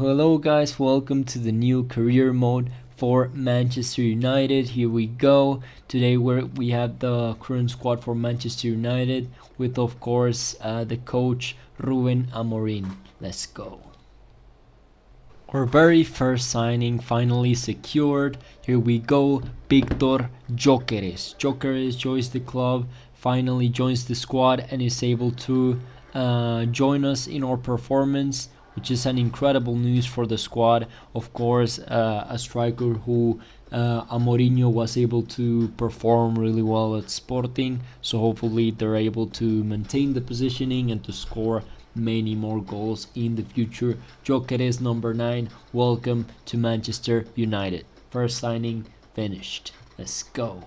Hello guys, welcome to the new career mode for Manchester United. Here we go. Today we have the current squad for Manchester United with of course the coach Ruben Amorim. Let's go. Our very first signing finally secured. Here we go. Victor Gyökeres. Gyökeres joins the club, finally joins the squad and is able to join us in our performance, which is an incredible news for the squad. Of course, a striker who Amorim was able to perform really well at Sporting, so hopefully they're able to maintain the positioning and to score many more goals in the future. Gyökeres number 9, welcome to Manchester United. First signing finished. Let's go.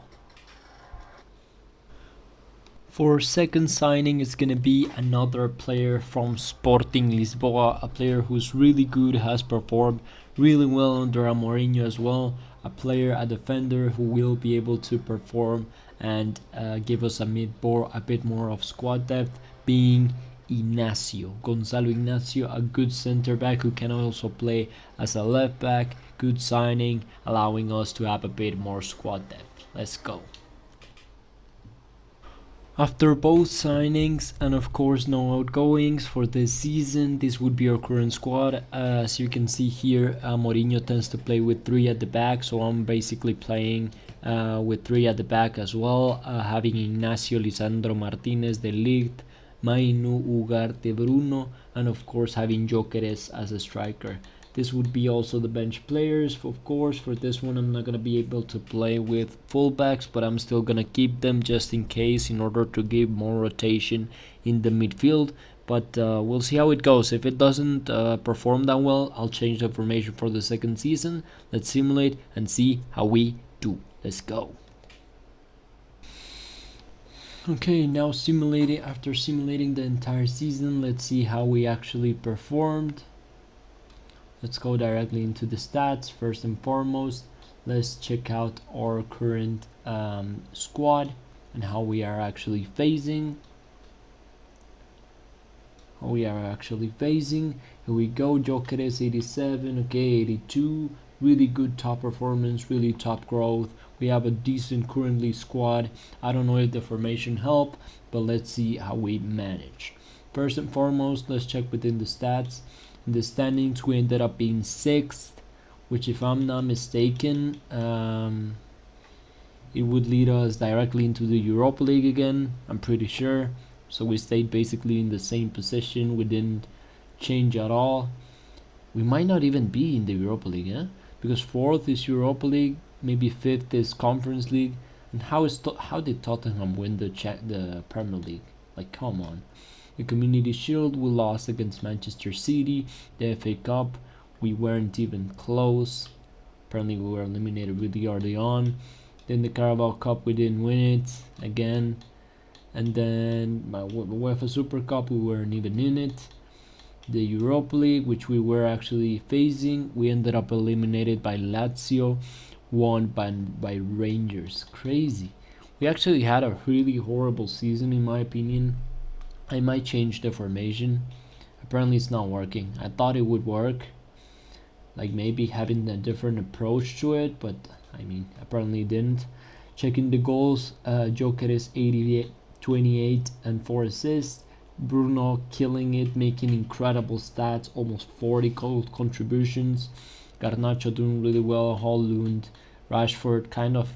For second signing, it's going to be another player from Sporting Lisboa, a player who's really good, has performed really well under Amorim as well, a player, a defender who will be able to perform and give us a bit more of squad depth, being Gonzalo Ignacio, a good center back who can also play as a left back. Good signing, allowing us to have a bit more squad depth. Let's go. After both signings and of course no outgoings for this season, this would be our current squad. As you can see here, Mourinho tends to play with 3 at the back, so I'm basically playing with 3 at the back as well, having Ignacio, Lisandro Martinez, De Ligt, Mainu, Ugarte, Bruno, and of course having Gyökeres as a striker. This would be also the bench players. Of course, for this one I'm not going to be able to play with fullbacks, but I'm still going to keep them just in case, in order to give more rotation in the midfield. But we'll see how it goes. If it doesn't perform that well, I'll change the formation for the second season. Let's simulate and see how we do. Let's go. Okay, now after simulating the entire season, let's see how we actually performed. Let's go directly into the stats. First and foremost, let's check out our current squad and how we are actually phasing. Here we go. Gyökeres 87, okay, 82. Really good top performance, really top growth. We have a decent currently squad. I don't know if the formation helped, but let's see how we manage. First and foremost, let's check within the stats. In the standings, we ended up being 6th, which, if I'm not mistaken, it would lead us directly into the Europa League again, I'm pretty sure. So we stayed basically in the same position. We didn't change at all. We might not even be in the Europa League, eh? Because 4th is Europa League, maybe 5th is Conference League. And how did Tottenham win the Premier League? Like, come on. The Community Shield, we lost against Manchester City. The FA Cup, we weren't even close. Apparently we were eliminated really early on. Then the Carabao Cup, we didn't win it again. And then my UEFA Super Cup, we weren't even in it. The Europa League, which we were actually facing, we ended up eliminated by Lazio, won by Rangers. Crazy. We actually had a really horrible season, in my opinion. I might change the formation. Apparently it's not working. I thought it would work, like maybe having a different approach to it, but I mean apparently it didn't. Checking the goals, Gyökeres 88, 28 and 4 assists. Bruno killing it, making incredible stats, almost 40 goal contributions. Garnacho doing really well. Holland, Rashford kind of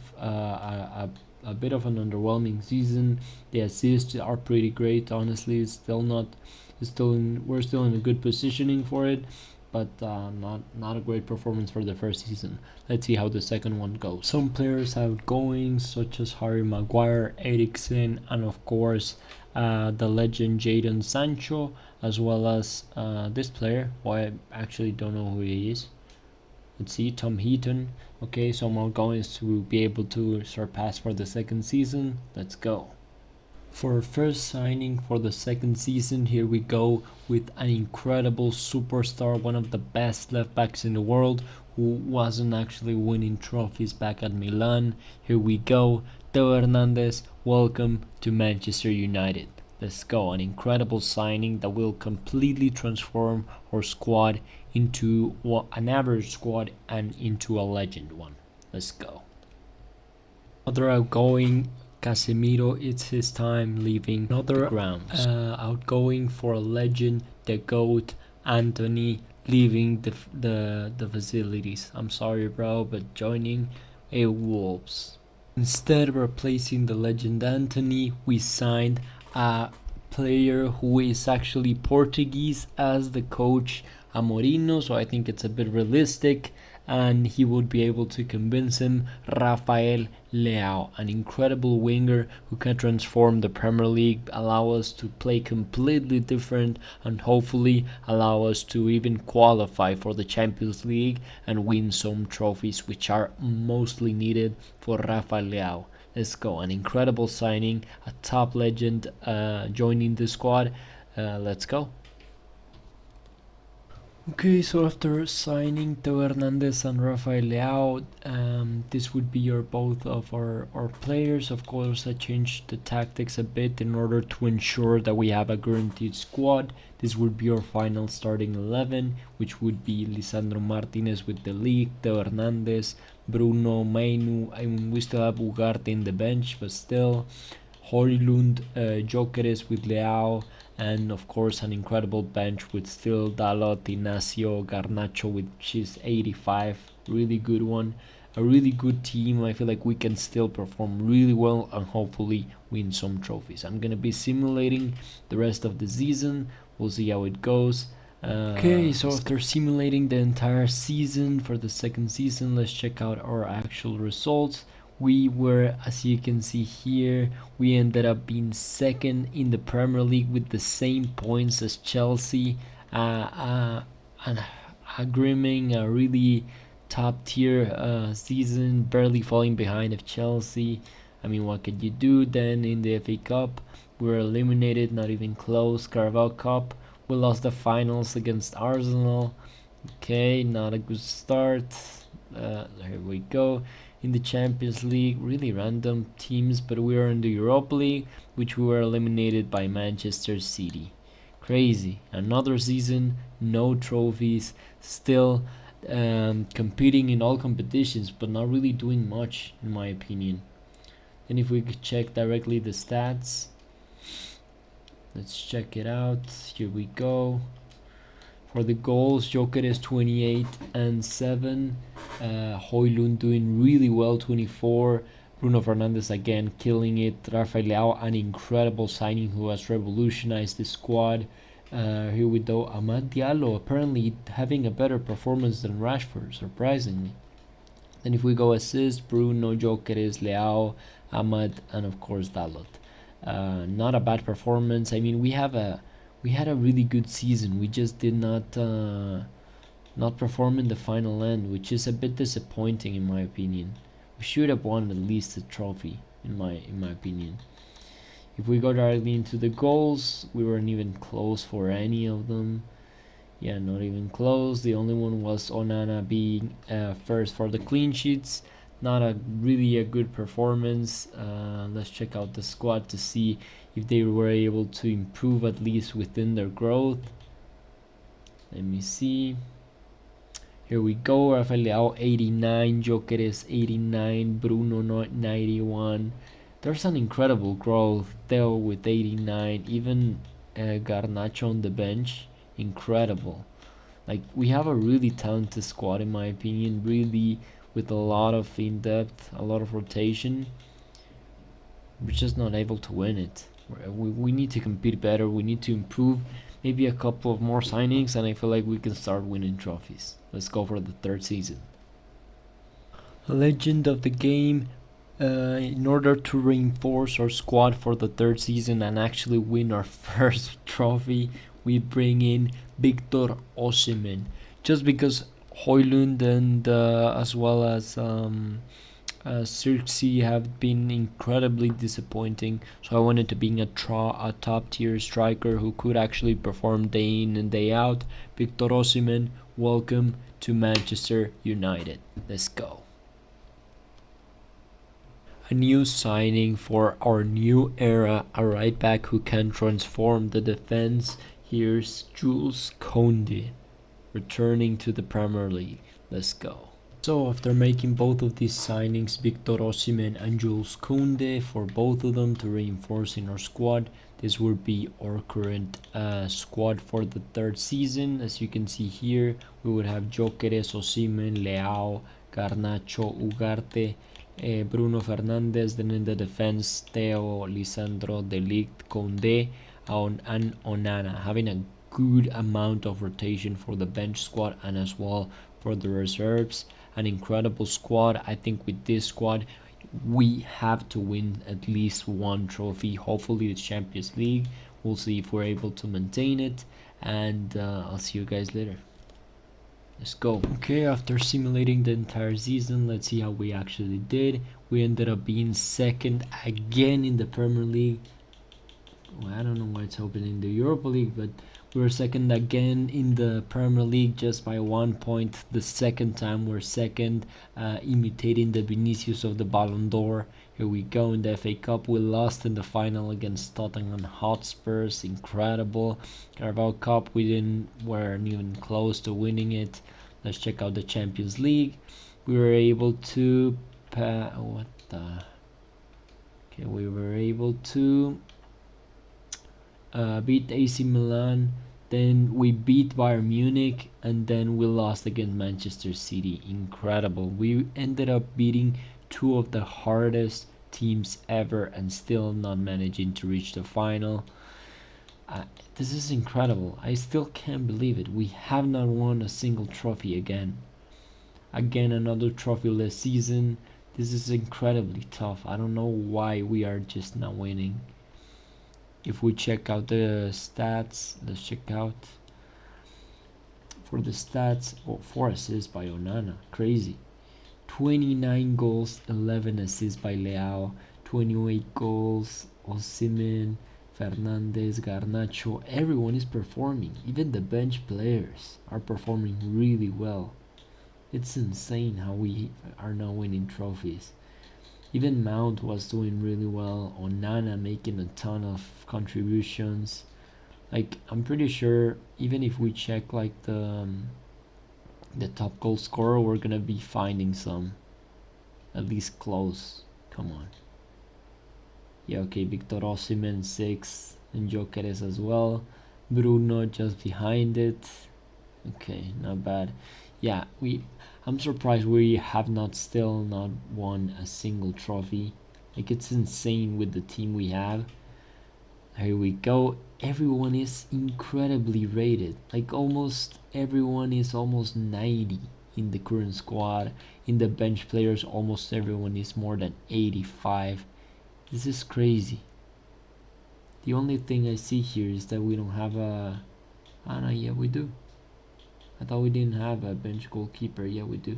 a bit of an underwhelming season. The assists are pretty great, honestly. We're still in a good positioning for it, but not a great performance for the first season. Let's see how the second one goes. Some players outgoing, such as Harry Maguire, Eriksen, and of course the legend Jadon Sancho, as well as this player, who I actually don't know who he is. Let's see, Tom Heaton. Okay, so I'm going to be able to surpass for the second season. Let's go. For our first signing for the second season, here we go with an incredible superstar, one of the best left backs in the world, who wasn't actually winning trophies back at Milan. Here we go. Theo Hernandez, welcome to Manchester United. Let's go. An incredible signing that will completely transform our squad into an average squad and into a legend one. Let's go. Another outgoing Casemiro, it's his time leaving the grounds. Outgoing for a legend, the GOAT, Anthony, leaving the facilities. I'm sorry, bro, but joining a Wolves. Instead of replacing the legend Anthony, we signed a player who is actually Portuguese as the coach Amorim, so I think it's a bit realistic, and he would be able to convince him. Rafael Leao, an incredible winger who can transform the Premier League, allow us to play completely different, and hopefully allow us to even qualify for the Champions League and win some trophies, which are mostly needed for Rafael Leao. Let's go. An incredible signing, a top legend joining the squad. Let's go. Okay, so after signing Teo Hernandez and Rafael Leao, this would be both of our players. Of course, I changed the tactics a bit in order to ensure that we have a guaranteed squad. This would be our final starting 11, which would be Lisandro Martinez with the league, Teo Hernandez, Bruno, Mainu. I mean, we still have Ugarte in the bench, but still, Højlund, Gyökeres with Leao, and of course an incredible bench with still Dalot, Inacio, Garnacho, which is 85, really good one, a really good team. I feel like we can still perform really well and hopefully win some trophies. I'm gonna be simulating the rest of the season, we'll see how it goes. Okay, so after simulating the entire season for the second season, let's check out our actual results. We were, as you can see here, we ended up being second in the Premier League with the same points as Chelsea, and agreeing a really top tier season, barely falling behind of Chelsea. I mean, what could you do? Then in the FA Cup, we were eliminated, not even close. Carabao Cup, we lost the finals against Arsenal. Okay, not a good start. Here we go. In the Champions League, really random teams, but we were in the Europa League, which we were eliminated by Manchester City. Crazy. Another season, no trophies, still competing in all competitions, but not really doing much, in my opinion. Then if we could check directly the stats, let's check it out. Here we go. For the goals, Gyökeres 28 and 7. Højlund doing really well, 24. Bruno Fernandes again killing it. Rafael Leao, an incredible signing who has revolutionized the squad. Here we go. Amad Diallo apparently having a better performance than Rashford, surprisingly. Then if we go assists, Bruno, Gyökeres, Leao, Amad, and of course Dalot. Not a bad performance. I mean, we had a really good season. We just did not perform in the final end, which is a bit disappointing in my opinion. We should have won at least a trophy in my opinion. If we go directly into the goals, we weren't even close for any of them. Yeah, not even close. The only one was Onana being first for the clean sheets. Not really a good performance. Let's check out the squad to see if they were able to improve at least within their growth. Let me see. Here we go. Rafael Leao 89, Gyökeres 89, Bruno 91. There's an incredible growth. Theo with 89, even Garnacho on the bench, incredible. Like, we have a really talented squad in my opinion, really with a lot of in-depth, a lot of rotation. We're just not able to win it. We need to compete better, we need to improve, maybe a couple of more signings, and I feel like we can start winning trophies. Let's go for the third season. Legend of the game. In order to reinforce our squad for the third season and actually win our first trophy, we bring in Victor Osimhen. Just because Højlund and as well as Xerxes have been incredibly disappointing, so I wanted to bring a top tier striker who could actually perform day in and day out. Victor Osimhen, welcome to Manchester United. Let's go. A new signing for our new era, a right back who can transform the defense. Here's Jules Koundé. returning to the Premier League. Let's go. So after making both of these signings, Victor Osimhen and Jules Koundé, for both of them to reinforce in our squad, this would be our current squad for the third season. As you can see here, we would have Gyökeres, Osimhen, Leao, Garnacho, Ugarte, Bruno Fernandes. Then in the defense, Theo, Lisandro, De Ligt, Koundé, and Onana, having a good amount of rotation for the bench squad and as well for the reserves. An incredible squad. I think with this squad we have to win at least one trophy, hopefully the Champions League. We'll see if we're able to maintain it, and I'll see you guys later. Let's go. Okay, after simulating the entire season, let's see how we actually did. We ended up being second again in the Premier League. Well, I don't know why it's open in the Europa League, but we were second again in the Premier League just by 1 point. The second time we're second, imitating the Vinicius of the Ballon d'Or. Here we go in the FA Cup. We lost in the final against Tottenham Hotspurs. Incredible. Carabao Cup, weren't even close to winning it. Let's check out the Champions League. We were able to we were able to beat AC Milan, then we beat Bayern Munich, and then we lost against Manchester City. Incredible. We ended up beating two of the hardest teams ever and still not managing to reach the final. This is incredible. I still can't believe it. We have not won a single trophy again. Again, another trophyless season. This is incredibly tough. I don't know why we are just not winning. If we check out the stats, let's check out for the stats. 4 assists by Onana, crazy. 29 goals, 11 assists by Leao, 28 goals, Osimhen, Fernandes, Garnacho. Everyone is performing. Even the bench players are performing really well. It's insane how we are now winning trophies. Even Mount was doing really well. Onana making a ton of contributions. Like, I'm pretty sure even if we check like the top goal scorer, we're gonna be finding some at least close. Come on. Yeah, okay, Victor Osimhen 6 and Gyökeres as well. Bruno just behind it. Okay, not bad. Yeah, I'm surprised we have still not won a single trophy. Like, it's insane with the team we have. Here we go. Everyone is incredibly rated. Like, almost everyone is almost 90 in the current squad. In the bench players, almost everyone is more than 85. This is crazy. The only thing I see here is that we don't have a... Oh no, yeah, we do. I thought we didn't have a bench goalkeeper. Yeah, we do.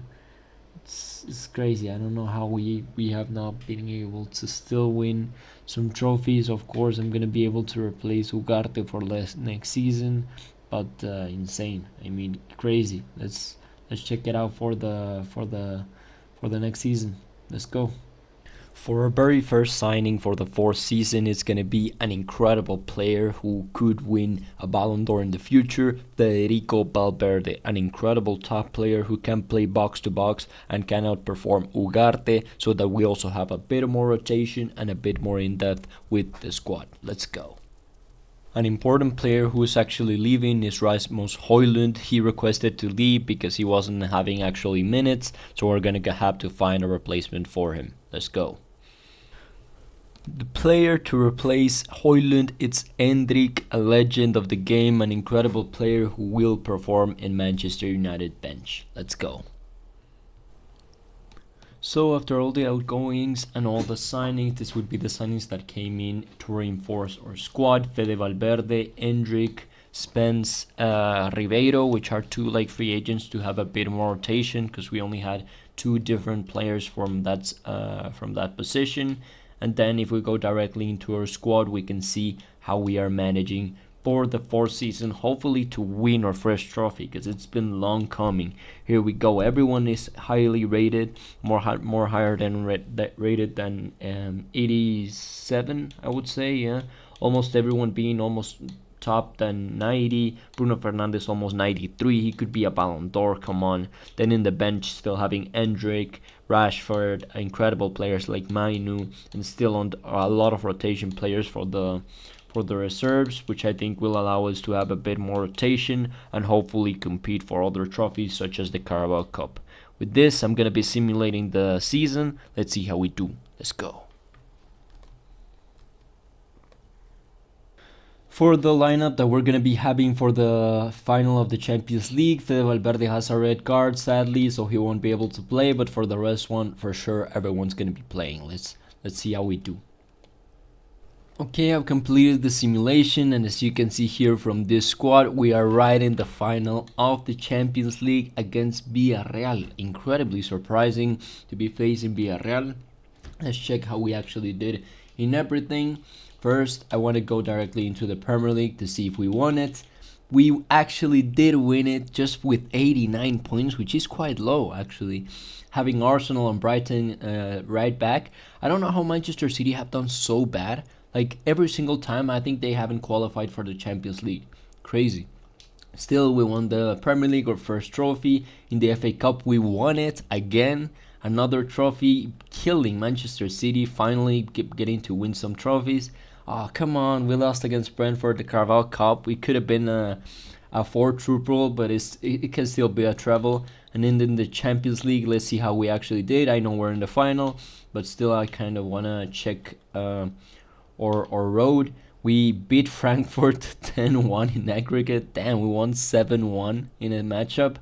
It's crazy. I don't know how we have not been able to still win some trophies. Of course, I'm gonna be able to replace Ugarte for next season, but insane. I mean, crazy. Let's check it out for the next season. Let's go. For our very first signing for the fourth season, it's going to be an incredible player who could win a Ballon d'Or in the future, Federico Valverde, an incredible top player who can play box to box and can outperform Ugarte, so that we also have a bit more rotation and a bit more in depth with the squad. Let's go. An important player who is actually leaving is Rasmus Højlund. He requested to leave because he wasn't having actually minutes, so we're going to have to find a replacement for him. Let's go. The player to replace Højlund is Endrick, a legend of the game, an incredible player who will perform in Manchester United bench. Let's go. So after all the outgoings and all the signings, this would be the signings that came in to reinforce our squad. Fede Valverde, Endrick, Spence, Ribeiro, which are two like free agents to have a bit more rotation because we only had two different players from that position. And then if we go directly into our squad, we can see how we are managing for the fourth season, hopefully to win our first trophy, because it's been long coming. Here we go. Everyone is highly rated, more higher than rated than 87, I would say. Yeah, almost everyone being almost top than 90. Bruno Fernandes almost 93. He could be a Ballon d'Or, come on. Then in the bench, still having Endrick, Rashford, incredible players like Mainu, and still on a lot of rotation players for the reserves, which I think will allow us to have a bit more rotation and hopefully compete for other trophies such as the Carabao Cup. With this, I'm going to be simulating the season. Let's see how we do. Let's go. For the lineup that we're going to be having for the final of the Champions League, Fede Valverde has a red card, sadly, so he won't be able to play, but for the rest one, for sure, everyone's going to be playing. Let's see how we do. Okay, I've completed the simulation, and as you can see here from this squad, we are right in the final of the Champions League against Villarreal. Incredibly surprising to be facing Villarreal. Let's check how we actually did in everything. First, I want to go directly into the Premier League to see if we won it. We actually did win it, just with 89 points, which is quite low actually. Having Arsenal and Brighton right back. I don't know how Manchester City have done so bad. Like every single time, I think they haven't qualified for the Champions League. Crazy. Still, we won the Premier League, our first trophy. In the FA Cup, we won it again. Another trophy, killing Manchester City, finally getting to win some trophies. Oh, come on, we lost against Brentford, the Carabao Cup. We could have been a 4-triple, but it can still be a treble. And then in the Champions League, let's see how we actually did. I know we're in the final, but still I kind of want to check our road. We beat Frankfurt 10-1 in aggregate. Damn, we won 7-1 in a matchup.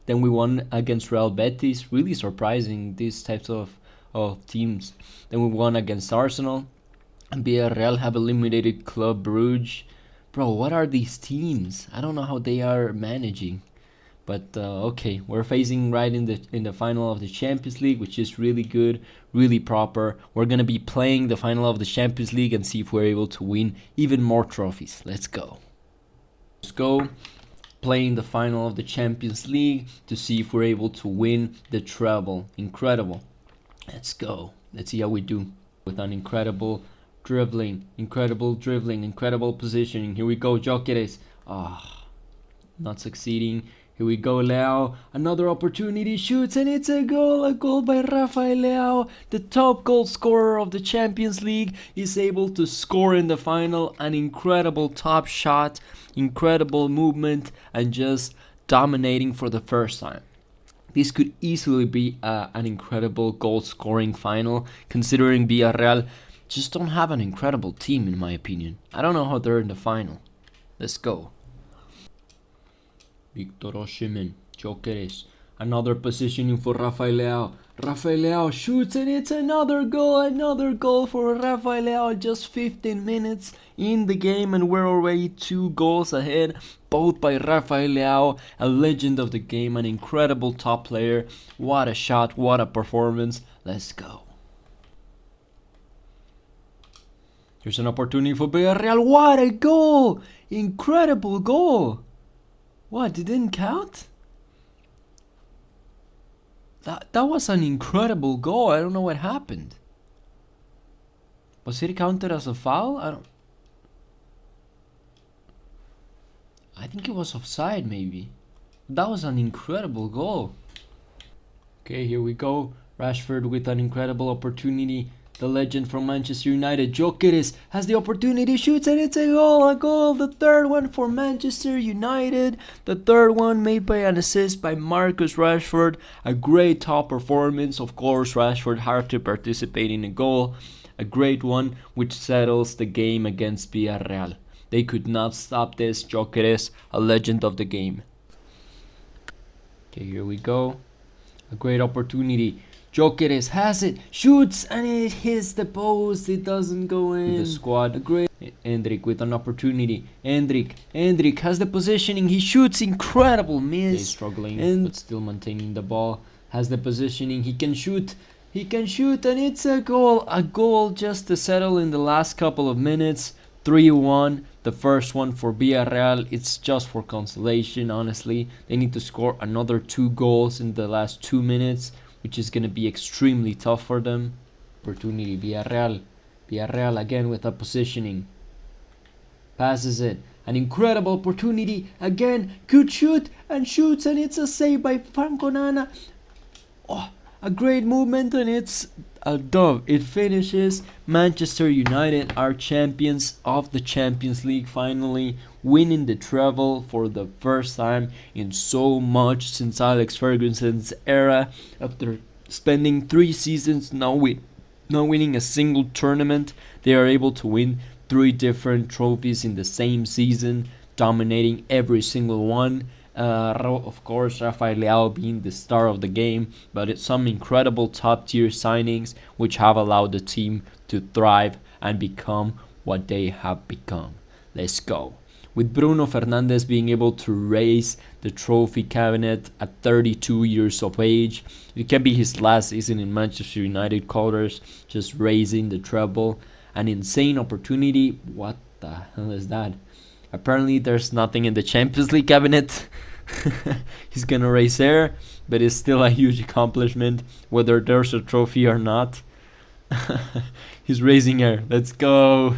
Then we won against Real Betis. Really surprising, these types of teams. Then we won against Arsenal. And Villarreal have eliminated Club Brugge. Bro, what are these teams? I don't know how they are managing. But okay, we're facing right in the final of the Champions League, which is really good, really proper. We're gonna be playing the final of the Champions League and see if we're able to win even more trophies. Let's go. Let's go. Playing the final of the Champions League to see if we're able to win the treble. Incredible. Let's go. Let's see how we do with an incredible dribbling, incredible positioning. Here we go, Gyökeres. Not succeeding. Here we go, Leao. Another opportunity, shoots, and it's a goal by Rafael Leao. The top goal scorer of the Champions League is able to score in the final. An incredible top shot, incredible movement, and just dominating for the first time. This could easily be an incredible goal-scoring final, considering Villarreal just don't have an incredible team, in my opinion. I don't know how they're in the final. Let's go. Victor Osimhen, Gyökeres. Another positioning for Rafael Leao. Rafael Leao shoots, and it's another goal for Rafael Leao. Just 15 minutes in the game and we're already 2 goals ahead, both by Rafael Leao, a legend of the game, an incredible top player. What a shot, what a performance. Let's go. Here's an opportunity for Villarreal. What a goal! Incredible goal! What, it didn't count? That was an incredible goal. I don't know what happened. Was it counted as a foul? I think it was offside maybe. That was an incredible goal. Okay, here we go. Rashford with an incredible opportunity. The legend from Manchester United, Gyökeres, has the opportunity, shoots, and it's a goal. The third one for Manchester United. The third one made by an assist by Marcus Rashford. A great top performance. Of course, Rashford had to participate in a goal. A great one, which settles the game against Villarreal. They could not stop this. Gyökeres, a legend of the game. Okay, here we go. A great opportunity. Gyökeres has it, shoots, and it hits the post. It doesn't go in. The squad, a great Endrick with an opportunity. Endrick has the positioning. He shoots, incredible miss. He's struggling, but still maintaining the ball. Has the positioning. He can shoot, and it's a goal. A goal just to settle in the last couple of minutes. 3-1. The first one for Villarreal. It's just for consolation, honestly. They need to score another 2 goals in the last 2 minutes, which is going to be extremely tough for them. Opportunity, Villarreal again with a positioning. Passes it, An incredible opportunity again. Good shoot and shoots, and it's a save by Franco Nana. Oh, a great movement, and it's a dove. It finishes. Manchester United are champions of the Champions League, finally winning the treble for the first time in so much since Alex Ferguson's era. After spending 3 seasons not winning a single tournament, they are able to win 3 different trophies in the same season, dominating every single one. Of course, Rafael Leao being the star of the game, but it's some incredible top-tier signings which have allowed the team to thrive and become what they have become. Let's go. With Bruno Fernandes being able to raise the trophy cabinet at 32 years of age. It can be his last season in Manchester United colours, just raising the treble. An insane opportunity. What the hell is that? Apparently there's nothing in the Champions League cabinet. He's gonna raise air, but it's still a huge accomplishment, whether there's a trophy or not. He's raising air. Let's go.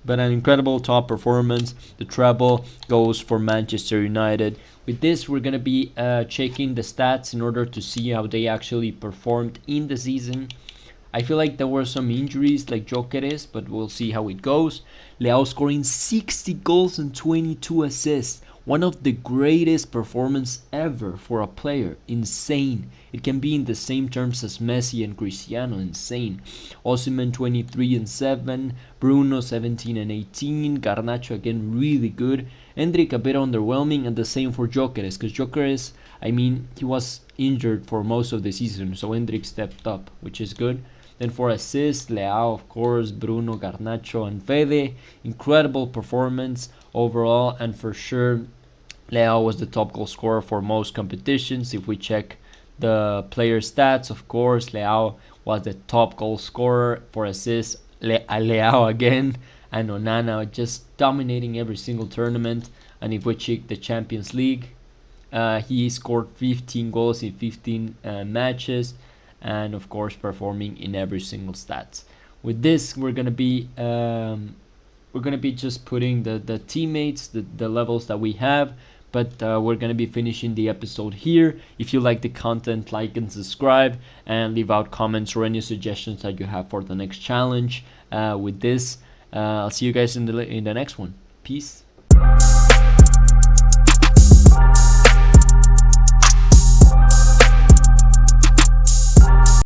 But an incredible top performance. The treble goes for Manchester United. With this, we're going to be checking the stats in order to see how they actually performed in the season. I feel like there were some injuries like Jokeres, but we'll see how it goes. Leao scoring 60 goals and 22 assists. One of the greatest performances ever for a player. Insane. It can be in the same terms as Messi and Cristiano. Insane. Osimhen 23 and 7. Bruno 17 and 18. Garnacho again really good. Endrick a bit underwhelming, and the same for Jokeres, because Jokeres, I mean, he was injured for most of the season, so Endrick stepped up, which is good. Then for assists, Leao, of course, Bruno, Garnacho, and Fede. Incredible performance overall, and for sure, Leao was the top goal scorer for most competitions. If we check the player stats, of course, Leao was the top goal scorer. For assists, Leao again, and Onana just dominating every single tournament. And if we check the Champions League, he scored 15 goals in 15 matches, and of course performing in every single stats. With this, we're gonna be just putting the teammates, the levels that we have. But we're going to be finishing the episode here. If you like the content, like and subscribe, and leave out comments or any suggestions that you have for the next challenge. With this, I'll see you guys in the next one. Peace.